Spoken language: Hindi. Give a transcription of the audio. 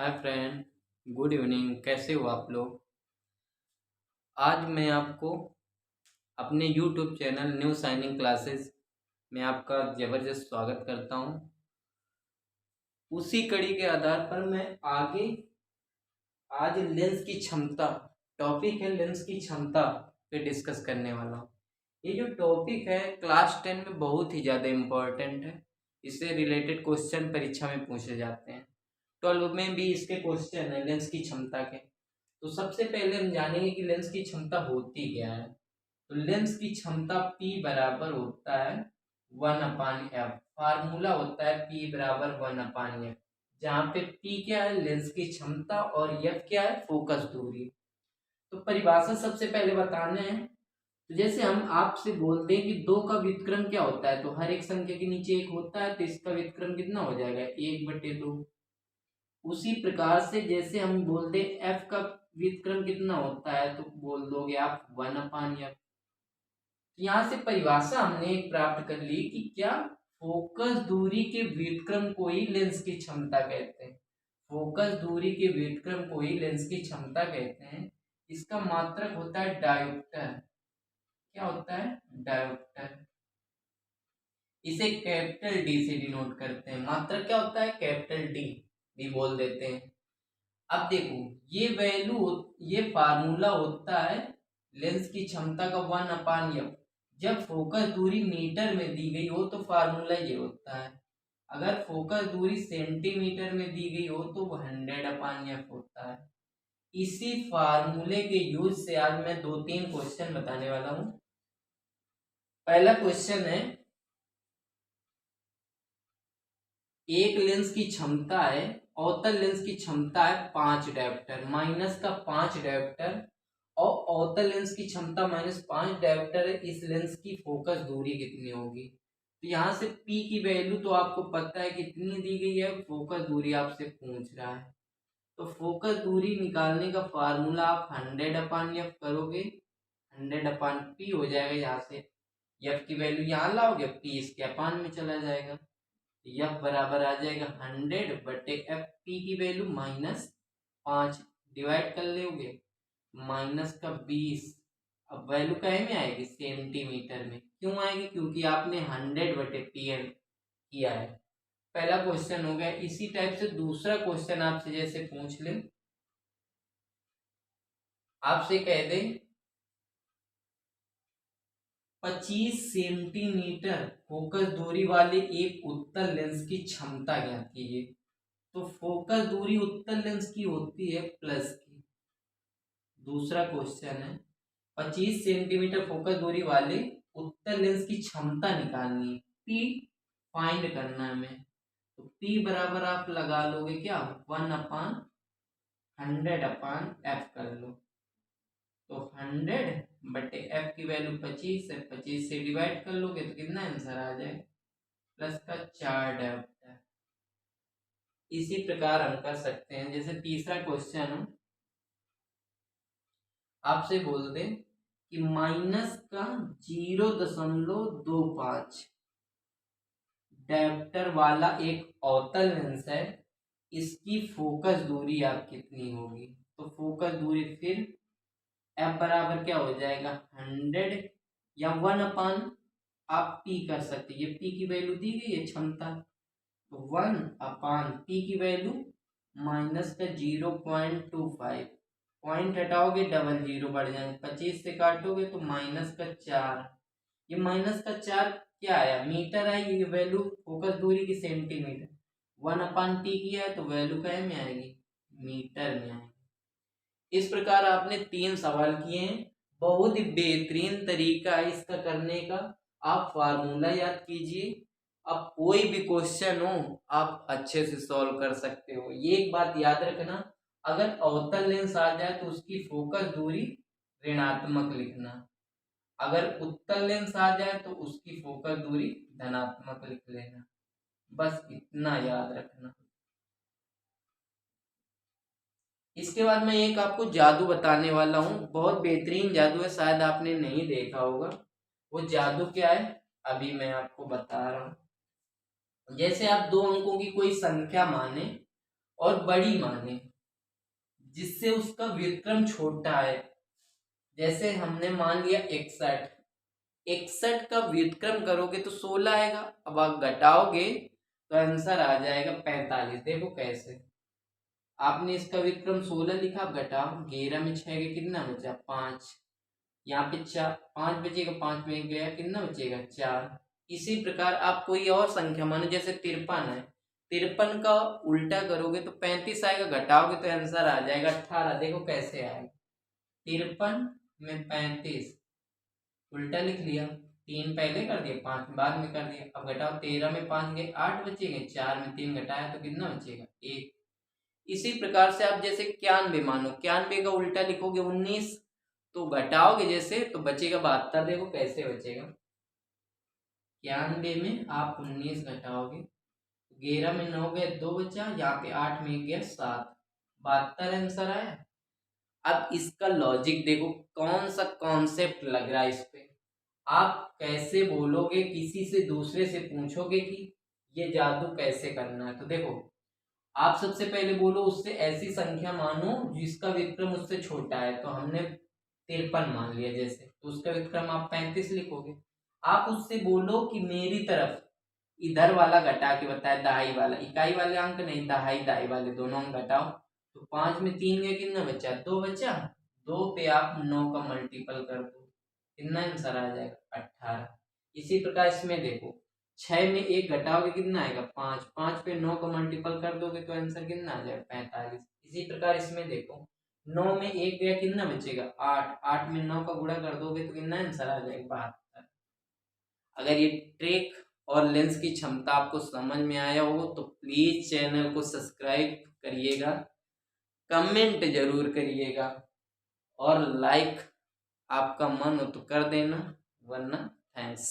Hi friend, good evening. कैसे हो आप लोग? आज मैं आपको अपने YouTube channel new signing classes में आपका ज़बरदस्त स्वागत करता हूं। उसी कड़ी के आधार पर मैं आगे आज लेंस की क्षमता, टॉपिक है लेंस की क्षमता पे डिस्कस करने वाला हूं। ये जो टॉपिक है क्लास 10 में बहुत ही ज़्यादा इम्पोर्टेंट है। इससे रिलेटेड क्वेश्चन परीक्षा में पूछे जाते हैं। 12 में भी इसके क्वेश्चन है लेंस की क्षमता के। तो सबसे पहले हम जानेंगे कि लेंस की क्षमता होती क्या है। तो लेंस की क्षमता P बराबर होता है 1/f। फार्मूला होता है P बराबर 1/f, जहाँ पे P क्या है लेंस की क्षमता और F क्या है फोकस दूरी। तो परिभाषा सबसे पहले बताने हैं। तो जैसे हम आपसे बोलते हैं कि दो का व्युत्क्रम क्या होता है, तो हर एक संख्या के नीचे एक होता है, तो इसका व्युत्क्रम कितना हो जाएगा 1/2। उसी प्रकार से जैसे हम बोलते हैं f का व्युत्क्रम कितना होता है, तो बोल दोगे आप 1/f। यहाँ से परिभाषा हमने एक प्राप्त कर ली कि क्या फोकस दूरी के व्युत्क्रम को ही लेंस की क्षमता कहते हैं। फोकस दूरी के व्युत्क्रम को ही लेंस की क्षमता कहते हैं। इसका मात्रक होता है डायोप्टर। क्या होता है? डायोप्टर। इसे कैपिटल डी से डिनोट करते हैं। मात्रक क्या होता है? कैपिटल डी, डी बोल देते हैं। अब देखो ये वैल्यू, ये फार्मूला होता है लेंस की क्षमता का 1/f। जब फोकस दूरी मीटर में दी गई हो तो फार्मूला ये होता है। अगर फोकस दूरी सेंटीमीटर में दी गई हो तो 100/f होता है। इसी फार्मूले के यूज से आज मैं 2-3 क्वेश्चन बताने वाला हूं। पहला क्वेश्चन है, एक लेंस की क्षमता है, अवतल लेंस की क्षमता है 5 डायोप्टर, माइनस का 5 डायोप्टर, और अवतल लेंस की क्षमता -5 डायोप्टर है। इस लेंस की फोकस दूरी कितनी होगी? तो यहाँ से P की वैल्यू तो आपको पता है कितनी दी गई है, फोकस दूरी आपसे पूछ रहा है। तो फोकस दूरी निकालने का फार्मूला आप 100/f करोगे, 100/p हो जाएगा। यहाँ से f की वैल्यू यहाँ लाओगे, p इसके अपान में चला जाएगा। यह बराबर आ जाएगा 100/f। p की वैल्यू -5 डिवाइड कर लोगे, -20। अब वैल्यू कहे में आएगी? सेंटीमीटर में। क्यों आएगी? क्योंकि आपने 100/pm किया है। पहला क्वेश्चन हो गया। इसी टाइप से दूसरा क्वेश्चन आपसे जैसे पूछ ले, आपसे कह दे 25 सेंटीमीटर फोकस दूरी वाले एक उत्तल लेंस की क्षमता ज्ञात कीजिए। तो फोकस दूरी उत्तल लेंस की होती है प्लस की। दूसरा क्वेश्चन है 25 सेंटीमीटर फोकस दूरी वाले उत्तल लेंस की क्षमता निकालनी है, P फाइंड करना है हमें। तो P बराबर आप लगा लोगे क्या, 1/100/f कर लो। तो 100/f की वैल्यू 25 है, 25 से डिवाइड कर लोगे तो कितना आंसर आ जाए, प्लस का 4 डायोप्टर। इसी प्रकार हम कर सकते हैं। जैसे तीसरा क्वेश्चन है, आपसे बोल दे कि माइनस का 0.25 डायोप्टर वाला एक अवतल लेंस है, इसकी फोकस दूरी आप कितनी होगी? तो फोकस दूरी फिर f बराबर क्या हो जाएगा, 100 या 1/, आप p कर सकते। ये p की वैल्यू दी गई है क्षमता, तो 1/p की वैल्यू माइनस का 0.25, पॉइंट हटाओगे डबल जीरो बढ़ जाएंगे, 25 से काटोगे तो -4। ये -4 क्या आया, मीटर आई। ये वैल्यू फोकस दूरी की सेंटीमीटर, 1/t किया है तो वैल्यू क्या में आएगी, मीटर में आएगी। इस प्रकार आपने 3 सवाल किए हैं। बहुत ही बेहतरीन तरीका है इसका करने का। आप फार्मूला याद कीजिए, अब कोई भी क्वेश्चन हो आप अच्छे से सॉल्व कर सकते हो। ये एक बात याद रखना, अगर अवतल लेंस आ जाए तो उसकी फोकस दूरी ऋणात्मक लिखना, अगर उत्तल लेंस आ जाए तो उसकी फोकस दूरी धनात्मक लिख लेना। बस इतना याद रखना। इसके बाद मैं एक आपको जादू बताने वाला हूँ, बहुत बेहतरीन जादू है, शायद आपने नहीं देखा होगा। वो जादू क्या है अभी मैं आपको बता रहा हूँ। जैसे आप 2 अंकों की कोई संख्या माने और बड़ी माने जिससे उसका व्युत्क्रम छोटा है। जैसे हमने मान लिया 61, 61 का व्युत्क्रम करोगे तो 16 आएगा। अब आप घटाओगे तो आंसर आ जाएगा 45। देखो कैसे, आपने इसका व्युत्क्रम 16 लिखा, आप घटाओ, 11 में 6 के कितना बचा 5, यहाँ पे 4 5 बचेगा, 5 में गया कितना बचेगा 4। इसी प्रकार आप कोई और संख्या मानो, जैसे 53 है, 53 का उल्टा करोगे तो 35 आएगा, घटाओगे तो आंसर आ जाएगा 18। देखो कैसे आएगा, 53 में 35 उल्टा लिख लिया, 3 पहले कर दिया, 5 बाद में कर दिया। अब घटाओ, 13 में 5 गए 8 बचेंगे, 4 में 3 घटाया तो कितना बचेगा 1। इसी प्रकार से आप जैसे 91 मानो, 91 का उल्टा लिखोगे 19, तो घटाओगे जैसे तो बचेगा 72। देखो कैसे बचेगा, 91 में आप 19 घटाओगे, 11 में 9 गए 2 बचा, यहाँ पे 8 में गया 7, 72 आंसर आया। अब इसका लॉजिक देखो, कौन सा कॉन्सेप्ट लग रहा है इस पे। आप कैसे बोलोगे, किसी से दूसरे से पूछोगे कि ये जादू कैसे करना है, तो देखो आप सबसे पहले बोलो उससे ऐसी संख्या मानो जिसका विक्रम उससे छोटा है। तो हमने 53 मान लिया जैसे, तो उसका विक्रम आप 35 लिखोगे। आप उससे बोलो कि मेरी तरफ इधर वाला घटा के बताए, दहाई वाला, इकाई वाले अंक नहीं, दहाई दहाई वाले दोनों अंक घटाओ। तो 5 में 3 गया कितना बचा 2 बचा, 2 पे आप 9 का मल्टीपल कर दो, कितना आंसर आ जाएगा 18। इसी प्रकार इसमें देखो, 6 में 1 घटाओगे कितना आएगा 5, 5 पे 9 का मल्टीपल कर दोगे तो आंसर कितना आ जाएगा 45। इसी प्रकार इसमें देखो, 9 में 1 गया कितना बचेगा 8, 8 में 9 का गुणा कर दोगे तो कितना आंसर आ जाएगा 72। अगर ये ट्रिक और लेंस की क्षमता आपको समझ में आया हो तो प्लीज चैनल को सब्सक्राइब करिएगा, कमेंट जरूर करिएगा, और लाइक आपका मन हो तो कर देना, वरना थैंक्स।